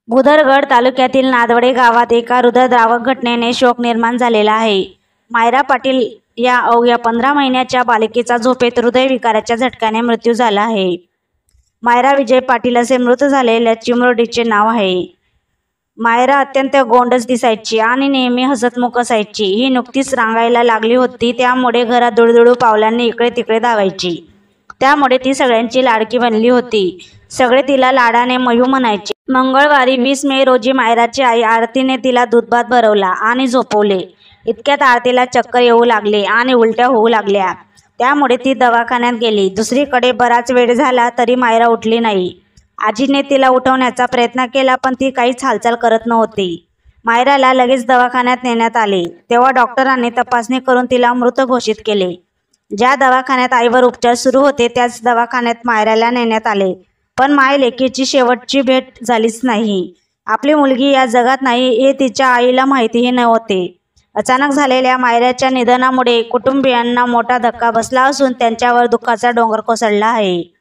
भुदरगड तालुक्यातील नादवडे गावात एका हृदयद्रावक घटनेने शोक निर्माण झालेला आहे. मायरा पाटील या अवघ्या 15 महिन्याच्या बालिकेचा झोपेत हृदयविकाराच्या झटक्याने मृत्यू झाला आहे. मायरा विजय पाटील असे मृत झालेल्या चिमुरडीचे नाव आहे. मायरा अत्यंत गोंडस दिसायची आणि नेहमी हसतमुख असायची. ही नुकतीच रांगायला लागली होती, त्यामुळे घरात दुळदुळू पावलांनी इकडे तिकडे धावायची. त्यामुळे ती सगळ्यांची लाडकी बनली होती. सगळे तिला लाडाने मयू म्हणायचे. मंगळवारी 20 मे रोजी मायराची आई आरतीने तिला दूधभात भरवला आणि झोपवले. इतक्यात आरतीला चक्कर येऊ लागले आणि उलट्या होऊ लागल्या. त्यामुळे ती दवाखान्यात गेली. दुसरीकडे बराच वेळ झाला तरी मायरा उठली नाही. आजीने तिला उठवण्याचा प्रयत्न केला, पण ती काहीच हालचाल करत नव्हती. मायराला लगेच दवाखान्यात नेण्यात आले. तेव्हा डॉक्टरांनी तपासणी करून तिला मृत घोषित केले. ज्या दवाखान्यात आईवर उपचार सुरू होते त्याच दवाखान्यात मायराला नेण्यात आले. पण मायलेकीची शेवटची भेट झालीच नाही. आपली मुलगी या जगात नाही हे तिच्या आईला माहितीही नव्हते. अचानक झालेल्या मायराच्या निधनामुळे कुटुंबियांना मोठा धक्का बसला असून त्यांच्यावर दुःखाचा डोंगर कोसळला आहे.